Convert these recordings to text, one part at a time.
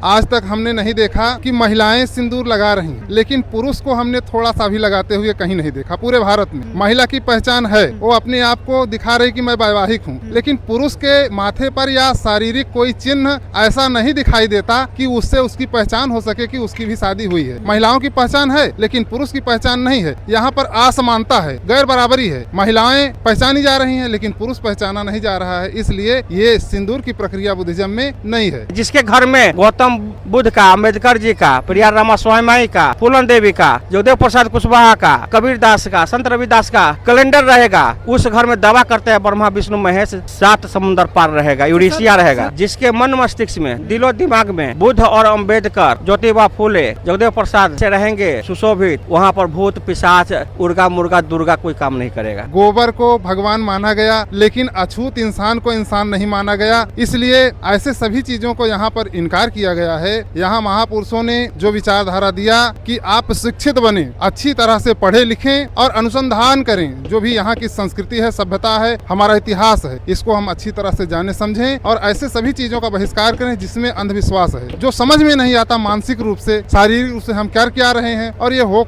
आज तक हमने नहीं देखा कि महिलाएं सिंदूर लगा रही, लेकिन पुरुष को हमने थोड़ा सा भी लगाते हुए कहीं नहीं देखा। पूरे भारत में महिला की पहचान है, वो अपने आप को दिखा रही कि मैं वैवाहिक हूँ, लेकिन पुरुष के माथे पर या शारीरिक कोई चिन्ह ऐसा नहीं दिखाई देता कि उससे उसकी पहचान हो सके कि उसकी भी शादी हुई है। महिलाओं की पहचान है लेकिन पुरुष की पहचान नहीं है। यहाँ पर असमानता है, गैर बराबरी है। महिलाएं पहचानी जा रही हैं लेकिन पुरुष पहचाना नहीं जा रहा है। इसलिए ये सिंदूर की प्रक्रिया बुद्धिज्म में नहीं है। जिसके घर में गौतम बुद्ध का, अम्बेडकर जी का, प्रिया रमा स्वामी का, फूलन देवी का, जोगदेव प्रसाद कुशवाहा का, कबीर दास का, संत रविदास का कैलेंडर रहेगा, उस घर में दावा करते हैं ब्रह्मा विष्णु महेश 7 समुद्र पार रहेगा, यूरेशिया रहेगा। जिसके मन मस्तिष्क में, दिलो दिमाग में बुद्ध और अम्बेडकर, ज्योतिबा फूले, जोगदेव प्रसाद से रहेंगे सुशोभित, वहाँ पर भूत पिशाच, उर्गा मुर्गा दुर्गा कोई काम नहीं करेगा। गोबर को भगवान माना गया लेकिन अछूत इंसान को इंसान नहीं माना गया, इसलिए ऐसे सभी चीजों को यहाँ पर इनकार किया गया है। यहाँ महापुरुषों ने जो विचारधारा दिया कि आप शिक्षित बने, अच्छी तरह से पढ़े लिखें और अनुसंधान करें। जो भी यहाँ की संस्कृति है, सभ्यता है, हमारा इतिहास है, इसको हम अच्छी तरह से जाने समझें और ऐसे सभी चीजों का बहिष्कार करें जिसमें अंधविश्वास है, जो समझ में नहीं आता मानसिक रूप से, शारीरिक रूप से हम क्या रहे हैं और ये हो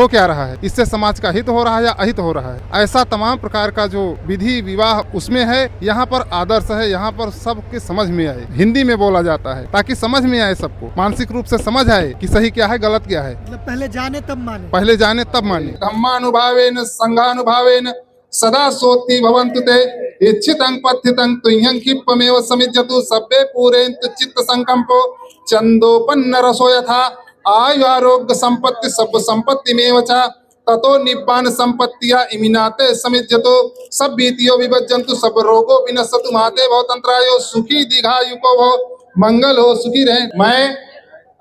क्या रहा है, इससे समाज का हित हो रहा है या अहित हो रहा है। ऐसा तमाम प्रकार का जो विधि विवाह उसमें है। यहाँ पर आदर्श है, यहाँ पर सबके समझ में आए, हिंदी में बोला जाता है ताकि समझ में आए, सबको मानसिक रूप से समझ आए कि सही क्या है, गलत क्या है। मतलब पहले जाने तब माने, पहले जाने तब माने। धम्मानुभावेन संघानुभावेन सदा सोति भवन्तु ते इच्छितं पथितं तुह्यं क्षिप्पमेव समिज्जतु सभ्ये पूरयन्तु चित्त संकंपो चंदोपन्न रसो यथा आयु आरोग्य संपत्ति सब संपत्तिमेव च ततो निब्बान संपत्तिया इमिनाते समिज्जतो सब भीतियो विभज्जन्तु सब रोगो विनश्यतु माते भवतंत्रायो सुखी दीर्घायुको भव, मंगल हो, सुखी रहे। मैं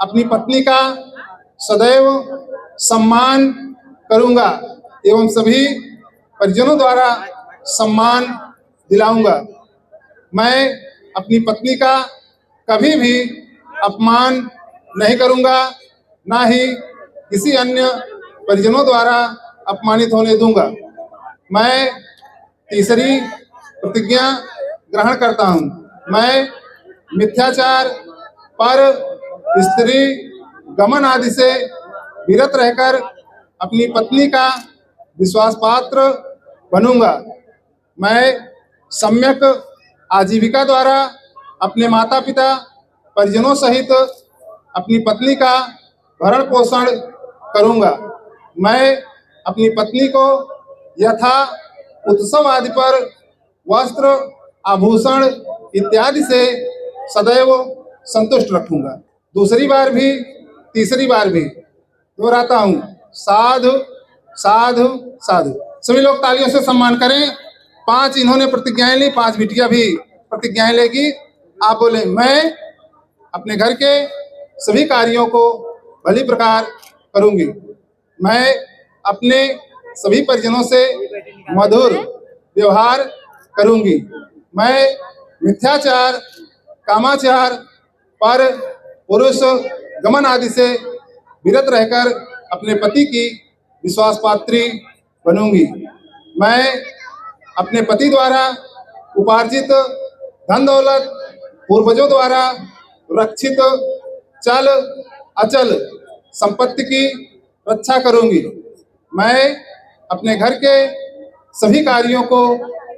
अपनी पत्नी का सदैव सम्मान करूंगा एवं सभी परिजनों द्वारा सम्मान दिलाऊंगा। मैं अपनी पत्नी का कभी भी अपमान नहीं करूंगा, ना ही किसी अन्य परिजनों द्वारा अपमानित होने दूंगा। मैं तीसरी प्रतिज्ञा ग्रहण करता हूं। मैं मिथ्याचार, पर स्त्री गमन आदि से विरत रहकर अपनी पत्नी का विश्वास पात्र बनूंगा। मैं सम्यक आजीविका द्वारा अपने माता पिता परिजनों सहित अपनी पत्नी का भरण पोषण करूंगा। मैं अपनी पत्नी को यथा उत्सव आदि पर वस्त्र, आभूषण इत्यादि से सदैव संतुष्ट रखूंगा। दूसरी बार भी तीसरी बार भी दोहराता हूँ, साधु साधु साधु। सभी लोग तालियों से सम्मान करें। 5 इन्होंने प्रतिज्ञाएं ली, 5 बिटिया भी प्रतिज्ञाएं लेगी। आप बोले, मैं अपने घर के सभी कार्यों को भली प्रकार करूंगी। मैं अपने सभी परिजनों से मधुर व्यवहार करूंगी। मैं मिथ्याचार, कामाचार, पर पुरुष गमन आदि से विरत रहकर अपने पति की विश्वास पात्री बनूंगी। मैं अपने पति द्वारा उपार्जित धन दौलत, पूर्वजों द्वारा रक्षित चल अचल संपत्ति की रक्षा करूंगी। मैं अपने घर के सभी कार्यों को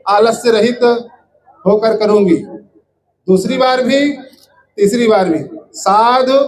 आलस्य रहित होकर करूंगी। दूसरी बार भी तीसरी बार भी साधु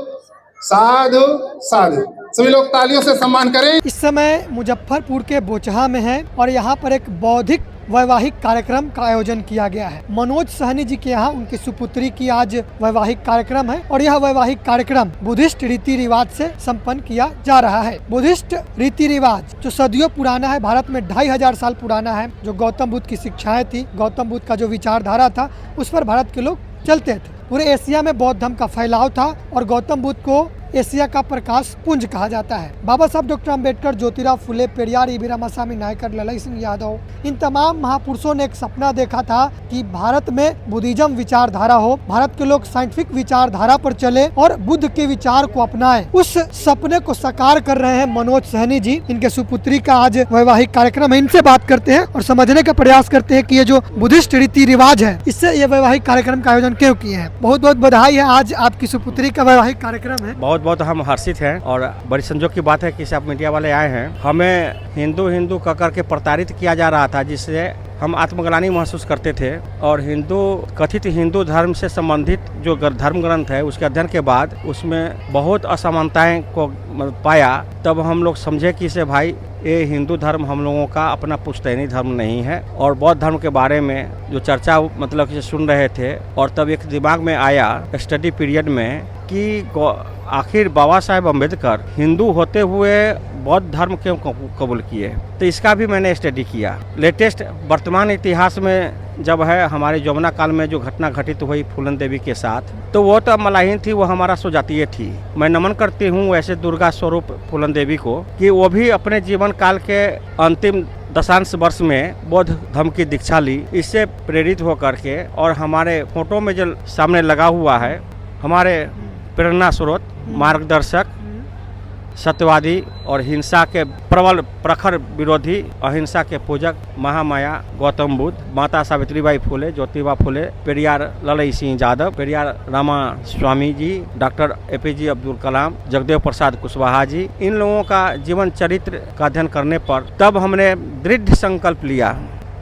साधु साधु। सभी लोग तालियों से सम्मान करें। इस समय मुजफ्फरपुर के बोचहा में है और यहाँ पर एक बौद्धिक वैवाहिक कार्यक्रम का आयोजन किया गया है। मनोज सहनी जी के यहाँ उनकी सुपुत्री की आज वैवाहिक कार्यक्रम है और यह वैवाहिक कार्यक्रम बुद्धिस्ट रीति रिवाज से संपन्न किया जा रहा है। बुद्धिस्ट रीति रिवाज जो सदियों पुराना है, भारत में 2500 साल पुराना है, जो गौतम बुद्ध की शिक्षाएं थी, गौतम बुद्ध का जो विचारधारा था, उस पर भारत के लोग चलते थे। पूरे एशिया में बौद्ध धर्म का फैलाव था और गौतम बुद्ध को एशिया का प्रकाश पुंज कहा जाता है। बाबा साहब डॉक्टर अम्बेडकर, ज्योतिराव फुले, पेरियार, ईवी रामास्वामी नायकर, ललाई सिंह यादव, इन तमाम महापुरुषों ने एक सपना देखा था कि भारत में बुद्धिज्म विचारधारा हो, भारत के लोग साइंटिफिक विचारधारा पर चले और बुद्ध के विचार को अपनाएं। उस सपने को साकार कर रहे हैं मनोज सहनी जी। इनके सुपुत्री का आज वैवाहिक कार्यक्रम है। इनसे बात करते हैं और समझने का प्रयास करते हैं कि ये जो बुद्धिस्ट रीति रिवाज है, इससे ये वैवाहिक कार्यक्रम का आयोजन क्यों किए हैं। बहुत बहुत बधाई है, आज आपकी सुपुत्री का वैवाहिक कार्यक्रम है। बहुत बहुत हम हर्षित हैं और बड़ी संजोग की बात है कि आप मीडिया वाले आए हैं। हमें हिंदू हिंदू कहकर के प्रताड़ित किया जा रहा था, जिससे हम आत्मग्लानि महसूस करते थे और कथित हिंदू धर्म से संबंधित जो धर्म ग्रंथ है उसके अध्ययन के बाद उसमें बहुत असमानताएं को पाया। तब हम लोग समझे कि इसे भाई ये हिंदू धर्म हम लोगों का अपना पुश्तैनी धर्म नहीं है। और बौद्ध धर्म के बारे में जो चर्चा मतलब कि सुन रहे थे और तब एक दिमाग में आया स्टडी पीरियड में कि आखिर बाबा साहेब अम्बेडकर हिंदू होते हुए बौद्ध धर्म क्यों कबूल किए। तो इसका भी मैंने स्टडी किया। लेटेस्ट वर्तमान इतिहास में जब है हमारे यमुना काल में जो घटना घटित हुई फूलन देवी के साथ, तो वो तो मलाहीन थी, वो हमारा स्वजातीय थी। मैं नमन करती हूँ वैसे दुर्गा स्वरूप फूलन देवी को कि वो भी अपने जीवन काल के अंतिम दशांश वर्ष में बौद्ध धर्म की दीक्षा ली। इससे प्रेरित होकर के और हमारे फोटो में जो सामने लगा हुआ है हमारे प्रेरणा स्रोत, मार्गदर्शक, सत्यवादी और हिंसा के प्रबल प्रखर विरोधी, अहिंसा के पूजक महामाया गौतम बुद्ध, माता सावित्रीबाई फुले, ज्योतिबा फुले, पेरियार ललाई सिंह यादव, पेरियार रामास्वामी जी, डॉक्टर APJ अब्दुल कलाम, जगदेव प्रसाद कुशवाहा जी, इन लोगों का जीवन चरित्र का अध्ययन करने पर तब हमने दृढ़ संकल्प लिया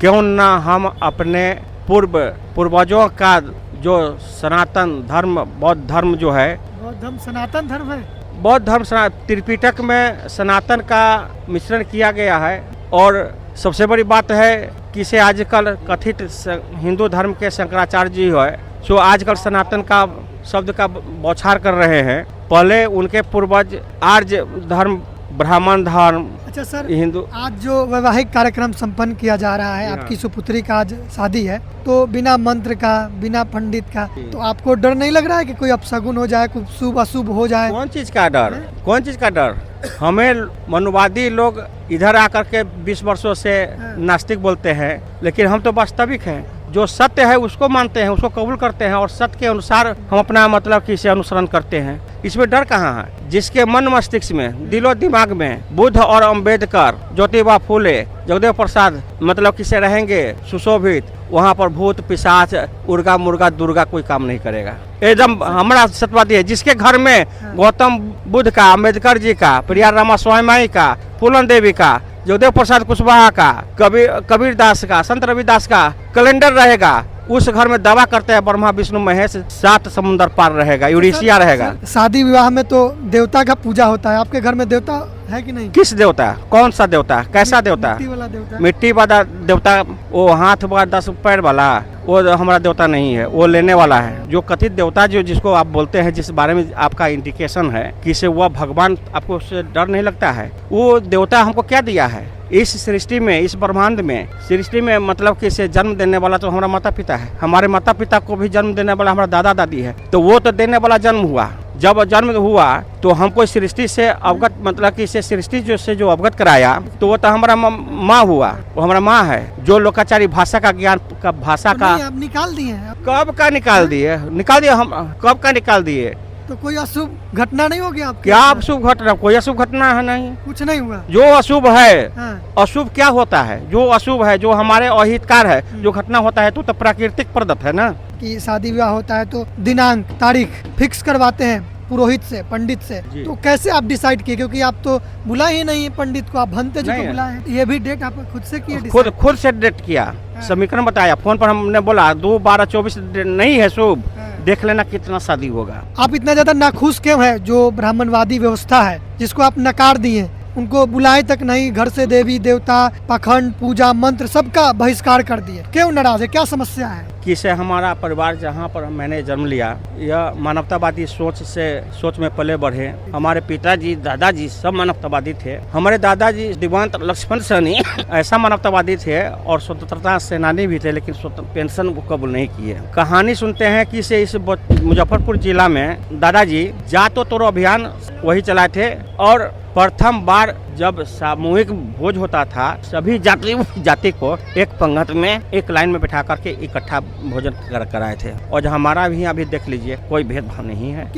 क्यों ना हम अपने पूर्वजों का जो सनातन धर्म बौद्ध धर्म जो है, बौद्ध धर्म सनातन धर्म है। बौद्ध धर्म त्रिपिटक में सनातन का मिश्रण किया गया है। और सबसे बड़ी बात है कि इसे आजकल कथित हिंदू धर्म के शंकराचार्य जी है जो आजकल सनातन का शब्द का बौछार कर रहे हैं। पहले उनके पूर्वज आर्य धर्म, ब्राह्मण धर्म। अच्छा सर, हिंदू आज जो वैवाहिक कार्यक्रम संपन्न किया जा रहा है, आपकी सुपुत्री का आज शादी है, तो बिना मंत्र का, बिना पंडित का, तो आपको डर नहीं लग रहा है कि कोई अपशगुन हो जाए, कुछ शुभ अशुभ हो जाए? कौन चीज का डर? कौन चीज का डर? हमें मनुवादी लोग इधर आकर के 20 वर्षों से नास्तिक बोलते हैं, लेकिन हम तो वास्तविक हैं। जो सत्य है उसको मानते हैं, उसको कबूल करते हैं और सत्य के अनुसार हम अपना मतलब कि इसे अनुसरण करते हैं। इसमें डर कहाँ है? जिसके मन मस्तिष्क में, दिलो दिमाग में बुद्ध और अम्बेडकर, ज्योतिबा फुले, जगदेव प्रसाद मतलब किसे रहेंगे सुशोभित, वहाँ पर भूत पिशाच उर्गा मुर्गा दुर्गा कोई काम नहीं करेगा। एकदम हमारा सत्यवादी है। जिसके घर में गौतम बुद्ध का, अम्बेडकर जी का, पेरियार रामास्वामी का, फूलन देवी का, जगदेव प्रसाद कुशवाहा का, कबीर दास का, संत रविदास का कैलेंडर रहेगा, उस घर में दावा करते हैं ब्रह्मा विष्णु महेश 7 समुद्र पार रहेगा, यूरेशिया रहेगा। शादी विवाह में तो देवता का पूजा होता है, आपके घर में देवता है कि नहीं? किस देवता? कौन सा देवता? कैसा देवता? मिट्टी वाला देवता। मिट्टी वाला देवता, वो हाथ वाला 10 पैर वाला, वो हमारा देवता नहीं है, वो लेने वाला है। जो कथित देवता जो जिसको आप बोलते हैं, जिस बारे में आपका इंडिकेशन है कि से वह भगवान, आपको उससे डर नहीं लगता है? वो देवता हमको क्या दिया है इस सृष्टि में, इस ब्रह्मांड में, सृष्टि में मतलब कि इसे जन्म देने वाला तो हमारा माता पिता है। हमारे माता पिता को भी जन्म देने वाला हमारा दादा दादी है। तो वो तो देने वाला जन्म हुआ। जब जन्म हुआ तो हमको सृष्टि से अवगत मतलब कि इसे सृष्टि जो अवगत कराया, तो वो तो हमारा माँ हुआ, वो हमारा माँ है। जो लोकाचारी भाषा का ज्ञान का भाषा का आप निकाल दिए हैं? कब का निकाल दिए? हम कब का निकाल दिए? तो कोई अशुभ घटना नहीं होगी आपके? क्या अशुभ घटना? कोई अशुभ घटना है नहीं, कुछ नहीं हुआ। जो अशुभ है, हाँ। अशुभ क्या होता है? जो अशुभ है, जो हमारे अहितकार है, जो घटना होता है तो प्राकृतिक प्रदत्त है ना। कि शादी विवाह होता है तो दिनांक तारीख फिक्स करवाते हैं पुरोहित से, पंडित से, तो कैसे आप डिसाइड किए? क्योंकि आप तो बुलाए ही नहीं पंडित को, आप भंते जी को बुलाए। ये भी डेट आप खुद से किए? खुद से डेट किया, समीकरण बताया, फोन पर हमने बोला 2-12-24 नहीं है शुभ, देख लेना कितना शादी होगा। आप इतना ज्यादा नाखुश क्यों है? जो ब्राह्मणवादी व्यवस्था है जिसको आप नकार दिए, उनको बुलाए तक नहीं, घर से देवी देवता, पाखंड, पूजा, मंत्र सबका बहिष्कार कर दिए, क्यों नाराज है? क्या समस्या है? कि से हमारा परिवार जहाँ पर मैंने जन्म लिया, यह मानवतावादी सोच में पले बढ़े। हमारे पिताजी दादाजी सब मानवतावादी थे। हमारे दादाजी दिवंगत लक्ष्मण सहनी ऐसा मानवतावादी थे और स्वतंत्रता सेनानी भी थे, लेकिन पेंशन वो कबूल नहीं किए। कहानी सुनते हैं कि से इस मुजफ्फरपुर जिला में दादाजी जातो तोड़ो अभियान वही चलाए थे और प्रथम बार जब सामूहिक भोज होता था सभी जाति को एक पंगत में एक लाइन में बिठा करके इकट्ठा भोजन कराए थे। और जो हमारा भी अभी देख लीजिए कोई भेदभाव नहीं है।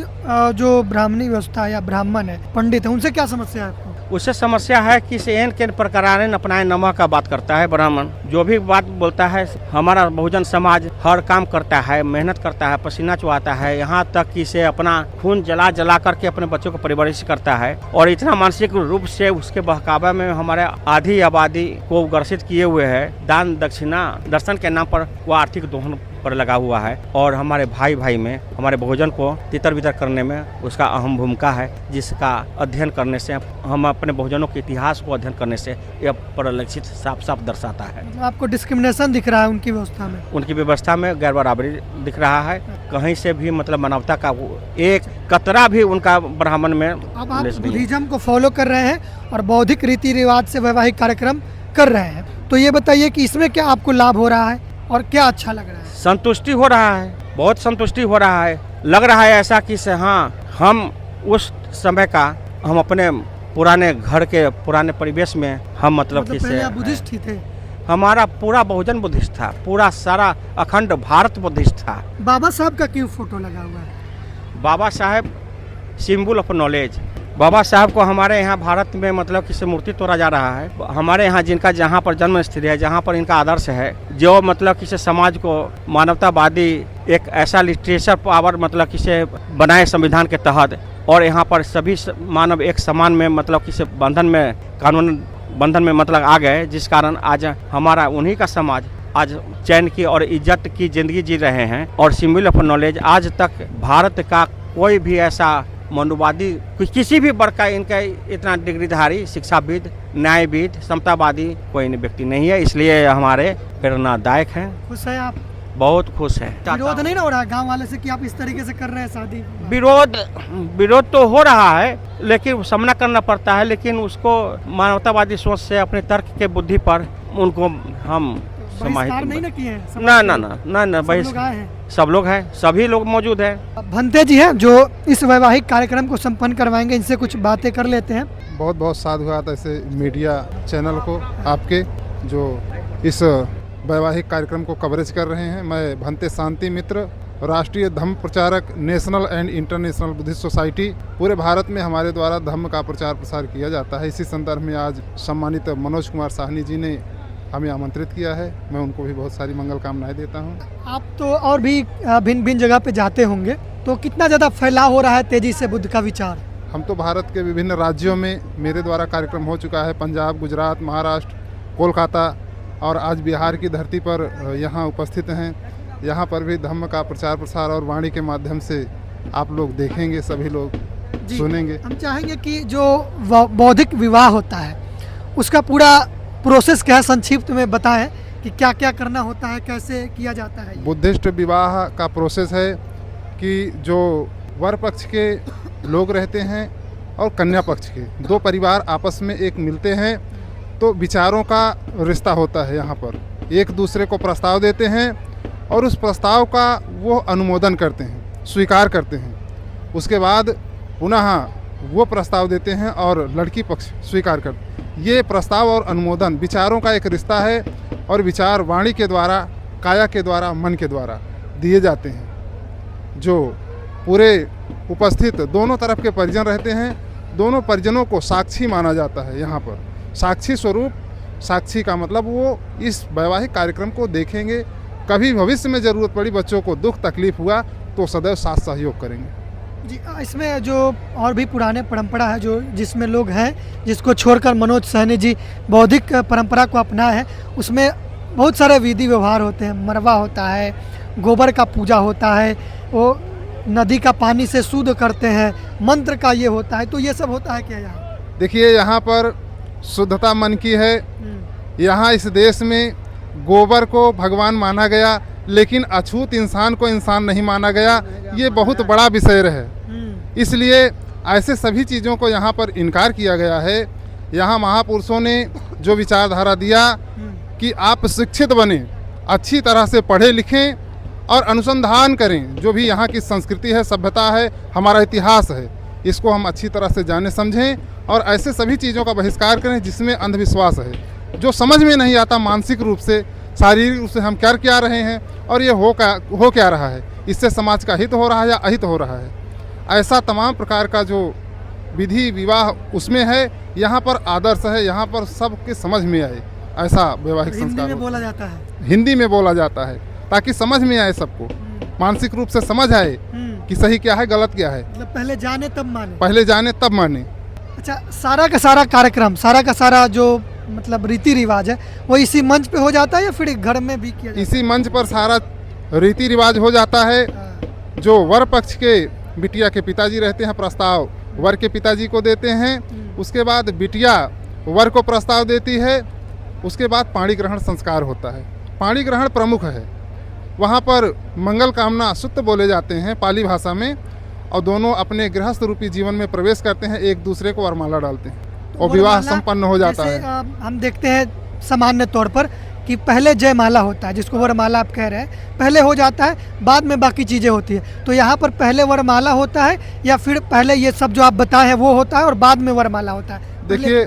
जो ब्राह्मणी व्यवस्था या ब्राह्मण है, पंडित है, उनसे क्या समस्या है आपको? उससे समस्या है कि से एन के प्रकार अपनाए नमक का बात करता है। ब्राह्मण जो भी बात बोलता है, हमारा बहुजन समाज हर काम करता है, मेहनत करता है, पसीना चुहाता है, यहाँ तक कि से अपना खून जला करके अपने बच्चों को परवरिश करता है। और इतना मानसिक रूप से उसके बहकावे में हमारे आधी आबादी को ग्रसित किए हुए है। दान दक्षिणा दर्शन के नाम पर वो आर्थिक दोहन पर लगा हुआ है और हमारे भाई में हमारे भोजन को तितर बितर करने में उसका अहम भूमिका है, जिसका अध्ययन करने से हम अपने भोजनों के इतिहास को अध्ययन करने से यह परिलक्षित साफ साफ दर्शाता है। आपको डिस्क्रिमिनेशन दिख रहा है उनकी व्यवस्था में? उनकी व्यवस्था में गैर बराबरी दिख रहा है। कहीं से भी मतलब मानवता का एक कतरा भी उनका ब्राह्मण में। अब आप बुद्धिज्म को फॉलो कर रहे हैं और बौद्धिक रीति रिवाज से वैवाहिक कार्यक्रम कर रहे हैं, तो ये बताइए कि इसमें क्या आपको लाभ हो रहा है और क्या अच्छा लग रहा है? संतुष्टि हो रहा है, बहुत संतुष्टि हो रहा है। लग रहा है ऐसा कि से हाँ, हम उस समय का हम अपने पुराने घर के पुराने परिवेश में हम मतलब कि से बुद्धिस्ट ही थे। हमारा पूरा बहुजन बुद्धिस्ट था, पूरा सारा अखंड भारत बुद्धिस्ट था। बाबा साहब का क्यों फोटो लगा हुआ है? बाबा साहब सिंबल ऑफ नॉलेज। बाबा साहब को हमारे यहाँ भारत में मतलब किसी मूर्ति तोड़ा जा रहा है। हमारे यहाँ जिनका जहाँ पर जन्म स्थिति है, जहाँ पर इनका आदर्श है, जो मतलब किसी समाज को मानवतावादी एक ऐसा लिटरेचर पावर मतलब किसी बनाए संविधान के तहत, और यहाँ पर सभी मानव एक समान में मतलब किसी बंधन में कानून बंधन में मतलब आ गए, जिस कारण आज हमारा उन्हीं का समाज आज चैन की और इज्जत की जिंदगी जी रहे हैं। और सिंबल ऑफ नॉलेज आज तक भारत का कोई भी ऐसा मनुवादी किसी भी वर्ग का इनका इतना डिग्रीधारी शिक्षाविद, न्यायविद, समतावादी कोई व्यक्ति नहीं है। इसलिए हमारे प्रेरणादायक हैं। खुश है आप? बहुत खुश है। विरोध नहीं ना हो रहा गांव वाले से कि आप इस तरीके से कर रहे हैं शादी? विरोध तो हो रहा है, लेकिन सामना करना पड़ता है। लेकिन उसको मानवतावादी सोच से अपने तर्क के बुद्धि पर उनको हम बहिष्कार नहीं ना किए हैं? ना सब लोग हैं, सभी लोग मौजूद हैं। भंते जी हैं जो इस वैवाहिक कार्यक्रम को संपन्न करवाएंगे, इनसे कुछ बातें कर लेते हैं। बहुत बहुत साधुवाद ऐसे मीडिया चैनल को आपके जो इस वैवाहिक कार्यक्रम को कवरेज कर रहे हैं। मैं भंते शांति मित्र, राष्ट्रीय धम्म प्रचारक, national and international Buddhist society. पूरे भारत में हमारे द्वारा धम्म का प्रचार प्रसार किया जाता है। इसी संदर्भ में आज सम्मानित मनोज कुमार साहनी जी ने हमें आमंत्रित किया है। मैं उनको भी बहुत सारी मंगल कामनाएं देता हूं। आप तो और भी भिन्न भिन्न जगह पे जाते होंगे, तो कितना ज़्यादा फैलाव हो रहा है तेजी से बुद्ध का विचार? हम तो भारत के विभिन्न राज्यों में मेरे द्वारा कार्यक्रम हो चुका है। पंजाब, गुजरात, महाराष्ट्र, कोलकाता और आज बिहार की धरती पर यहाँ उपस्थित हैं। यहाँ पर भी धम्म का प्रचार प्रसार और वाणी के माध्यम से आप लोग देखेंगे, सभी लोग सुनेंगे। हम चाहेंगे कि जो बौद्धिक विवाह होता है उसका पूरा प्रोसेस क्या है, संक्षिप्त में बताएं कि क्या क्या करना होता है, कैसे किया जाता है। बुद्धिस्ट विवाह का प्रोसेस है कि जो वर पक्ष के लोग रहते हैं और कन्या पक्ष के दो परिवार आपस में एक मिलते हैं, तो विचारों का रिश्ता होता है। यहाँ पर एक दूसरे को प्रस्ताव देते हैं और उस प्रस्ताव का वो अनुमोदन करते हैं, स्वीकार करते हैं। उसके बाद पुनः वो प्रस्ताव देते हैं और लड़की पक्ष स्वीकार करते हैं। ये प्रस्ताव और अनुमोदन विचारों का एक रिश्ता है और विचार वाणी के द्वारा, काया के द्वारा, मन के द्वारा दिए जाते हैं। जो पूरे उपस्थित दोनों तरफ के परिजन रहते हैं, दोनों परिजनों को साक्षी माना जाता है। यहाँ पर साक्षी स्वरूप, साक्षी का मतलब वो इस वैवाहिक कार्यक्रम को देखेंगे। कभी भविष्य में ज़रूरत पड़ी, बच्चों को दुख तकलीफ हुआ तो सदैव साथ सहयोग करेंगे। जी, इसमें जो और भी पुराने परंपरा है जो जिसमें लोग हैं, जिसको छोड़कर मनोज सहनी जी बौद्धिक परंपरा को अपनाए हैं, उसमें बहुत सारे विधि व्यवहार होते हैं। मरवा होता है, गोबर का पूजा होता है, वो नदी का पानी से शुद्ध करते हैं, मंत्र का ये होता है। तो ये सब होता है क्या यहाँ? देखिए, यहाँ पर शुद्धता मन की है। यहाँ इस देश में गोबर को भगवान माना गया, लेकिन अछूत इंसान को इंसान नहीं माना गया, ये बहुत बड़ा विषय है। इसलिए ऐसे सभी चीज़ों को यहाँ पर इनकार किया गया है। यहाँ महापुरुषों ने जो विचारधारा दिया कि आप शिक्षित बने, अच्छी तरह से पढ़े लिखें और अनुसंधान करें। जो भी यहाँ की संस्कृति है, सभ्यता है, हमारा इतिहास है, इसको हम अच्छी तरह से जाने समझें और ऐसे सभी चीज़ों का बहिष्कार करें जिसमें अंधविश्वास है, जो समझ में नहीं आता मानसिक रूप से, शारीरिक रूप से हम कर क्या रहे हैं और ये हो क्या रहा है, इससे समाज का हित हो रहा है या अहित हो रहा है। ऐसा तमाम प्रकार का जो विधि विवाह उसमें है, यहाँ पर आदर्श है, यहाँ पर सबके समझ में आए, ऐसा वैवाहिक संस्कार हिंदी में बोला जाता है। हिंदी में बोला जाता है ताकि समझ में आए, सबको मानसिक रूप से समझ आए कि सही क्या है, गलत क्या है। मतलब पहले जाने तब माने। पहले जाने तब माने। अच्छा, सारा का सारा कार्यक्रम, सारा का सारा जो मतलब रीति रिवाज है वो इसी मंच पे हो जाता है या फिर घर में भी किया जाता है? इसी मंच पर सारा रीति रिवाज हो जाता है। जो वर पक्ष के बिटिया के पिताजी रहते हैं, प्रस्ताव वर के पिताजी को देते हैं। उसके बाद बिटिया वर को प्रस्ताव देती है। उसके बाद पाणी ग्रहण संस्कार होता है। पाणी ग्रहण प्रमुख है। वहाँ पर मंगल कामना सूक्त बोले जाते हैं पाली भाषा में, और दोनों अपने गृहस्थ रूपी जीवन में प्रवेश करते हैं, एक दूसरे को वरमाला डालते हैं और विवाह संपन्न हो जाता है। हम देखते हैं सामान्य तौर पर कि पहले जयमाला होता है, जिसको वरमाला आप कह रहे हैं, पहले हो जाता है, बाद में बाकी चीज़ें होती है। तो यहाँ पर पहले वरमाला होता है या फिर पहले ये सब जो आप बताए हैं वो होता है और बाद में वरमाला होता है? देखिए,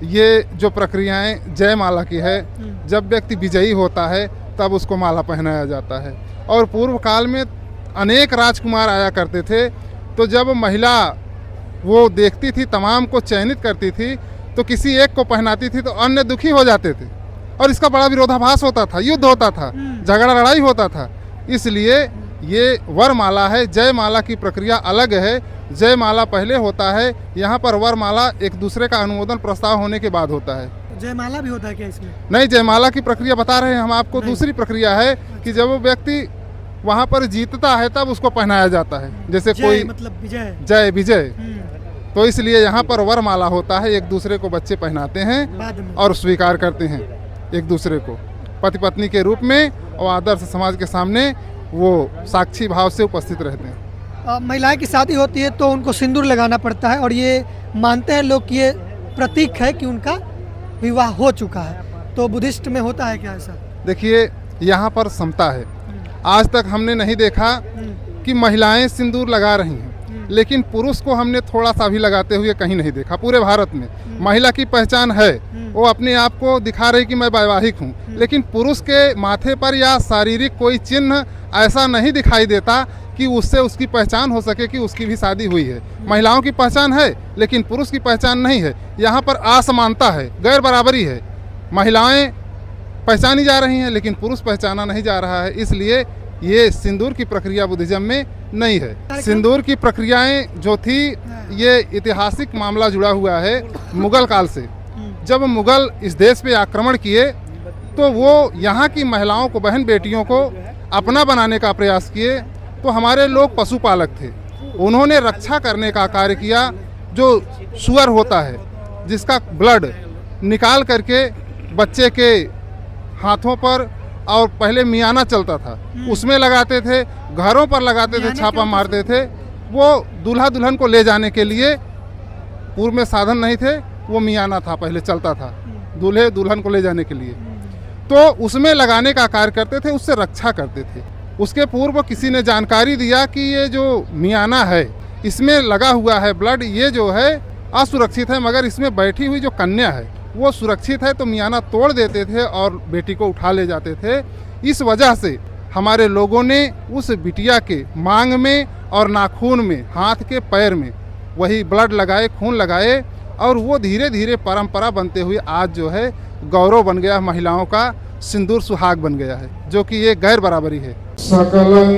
ये जो प्रक्रियाएं जयमाला की है, जब व्यक्ति विजयी होता है तब उसको माला पहनाया जाता है। और पूर्व काल में अनेक राजकुमार आया करते थे, तो जब महिला वो देखती थी, तमाम को चयनित करती थी, तो किसी एक को पहनाती थी तो अन्य दुखी हो जाते थे और इसका बड़ा विरोधाभास होता था, युद्ध होता था, झगड़ा लड़ाई होता था। इसलिए ये वरमाला है। जयमाला की प्रक्रिया अलग है। जयमाला पहले होता है, यहाँ पर वरमाला एक दूसरे का अनुमोदन प्रस्ताव होने के बाद होता है। जयमाला भी होता है क्या इसमें? नहीं, जयमाला की प्रक्रिया बता रहे हैं हम आपको। दूसरी प्रक्रिया है कि जब वो व्यक्ति वहाँ पर जीतता है तब उसको पहनाया जाता है, जैसे कोई मतलब विजय, जय विजय। तो इसलिए यहाँ पर वरमाला होता है, एक दूसरे को बच्चे पहनाते हैं और स्वीकार करते हैं एक दूसरे को पति पत्नी के रूप में, और आदर्श समाज के सामने वो साक्षी भाव से उपस्थित रहते हैं। महिलाएं की शादी होती है तो उनको सिंदूर लगाना पड़ता है और ये मानते हैं लोग कि ये प्रतीक है कि उनका विवाह हो चुका है। तो बुद्धिस्ट में होता है क्या ऐसा? देखिए, यहाँ पर समता है। आज तक हमने नहीं देखा कि महिलाएं सिंदूर लगा रही हैं, लेकिन पुरुष को हमने थोड़ा सा भी लगाते हुए कहीं नहीं देखा। पूरे भारत में महिला की पहचान है, वो अपने आप को दिखा रही कि मैं वैवाहिक हूँ, लेकिन पुरुष के माथे पर या शारीरिक कोई चिन्ह ऐसा नहीं दिखाई देता कि उससे उसकी पहचान हो सके कि उसकी भी शादी हुई है। महिलाओं की पहचान है लेकिन पुरुष की पहचान नहीं है। यहाँ पर असमानता है, गैर बराबरी है। महिलाएं पहचानी जा रही हैं लेकिन पुरुष पहचाना नहीं जा रहा है। इसलिए ये सिंदूर की प्रक्रिया बुद्धिज्म में नहीं है। सिंदूर की प्रक्रियाएं जो थी, ये ऐतिहासिक मामला जुड़ा हुआ है मुगल काल से। जब मुगल इस देश पे आक्रमण किए तो वो यहाँ की महिलाओं को, बहन बेटियों को अपना बनाने का प्रयास किए। तो हमारे लोग पशुपालक थे, उन्होंने रक्षा करने का कार्य किया। जो सुअर होता है जिसका ब्लड निकाल करके बच्चे के हाथों पर, और पहले मियाना चलता था उसमें लगाते थे, घरों पर लगाते थे, छापा मारते थे। वो दूल्हा दुल्हन को ले जाने के लिए, पूर्व में साधन नहीं थे, वो मियाना था पहले चलता था दूल्हे दुल्हन को ले जाने के लिए। तो उसमें लगाने का कार्य करते थे, उससे रक्षा करते थे। उसके पूर्व किसी ने जानकारी दिया कि ये जो मियाना है इसमें लगा हुआ है ब्लड, ये जो है असुरक्षित है, मगर इसमें बैठी हुई जो कन्या है वो सुरक्षित है। तो मियाना तोड़ देते थे और बेटी को उठा ले जाते थे। इस वजह से हमारे लोगों ने उस बिटिया के मांग में और नाखून में, हाथ के पैर में वही ब्लड लगाए, खून लगाए, और वो धीरे धीरे परंपरा बनते हुए आज जो है गौरव बन गया, महिलाओं का सिंदूर सुहाग बन गया है, जो कि ये गैर बराबरी है। सकलं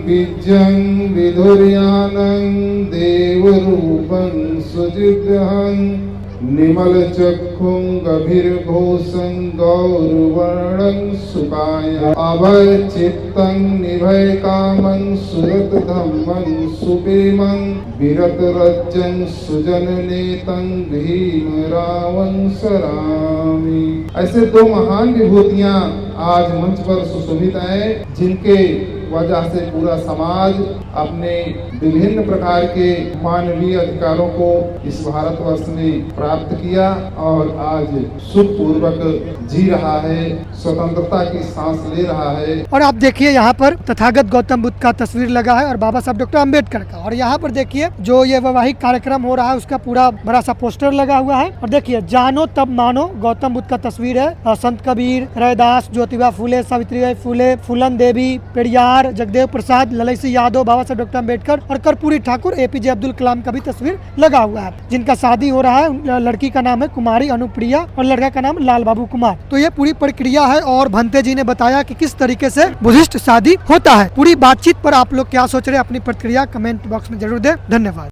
विजयं विधुर्यानं देवरूपं सुजितहं निर्मल चक्षुं गभीरघोषं गौरवर्णं सुकाय अभय चित्तं निभय कामं सुरत धम्मं सुपेमं विरत रज्जं सुजन नेतं भीम रावं सरामि। ऐसे दो महान विभूतियां आज मंच पर सुशोभित हैं, जिनके वजह से पूरा समाज अपने विभिन्न प्रकार के मानवीय अधिकारों को इस भारतवर्ष में प्राप्त किया और आज सुखपूर्वक जी रहा है, स्वतंत्रता की सांस ले रहा है। और आप देखिए यहाँ पर तथागत गौतम बुद्ध का तस्वीर लगा है और बाबा साहब डॉक्टर अम्बेडकर का, और यहाँ पर देखिए जो ये वैवाहिक कार्यक्रम हो रहा है उसका पूरा बड़ा सा पोस्टर लगा हुआ है। और देखिए जानो तब मानो गौतम बुद्ध का तस्वीर है, और संत कबीर, रैदास, ज्योतिबा फूले, सावित्रीबाई फूले, फूलन देवी, पेरियार, जगदेव प्रसाद, ललाई सिंह यादव, बाबा साहब डॉक्टर अम्बेडकर और कर्पूरी ठाकुर, एपीजे अब्दुल कलाम का भी तस्वीर लगा हुआ है, जिनका शादी हो रहा है। लड़की का नाम है कुमारी अनुप्रिया और लड़का का नाम लाल बाबू कुमार। तो ये पूरी प्रक्रिया है और भंते जी ने बताया कि किस तरीके से बुद्धिस्ट शादी होता है। पूरी बातचीत पर आप लोग क्या सोच रहे हैं, अपनी प्रतिक्रिया कमेंट बॉक्स में जरूर दें। धन्यवाद।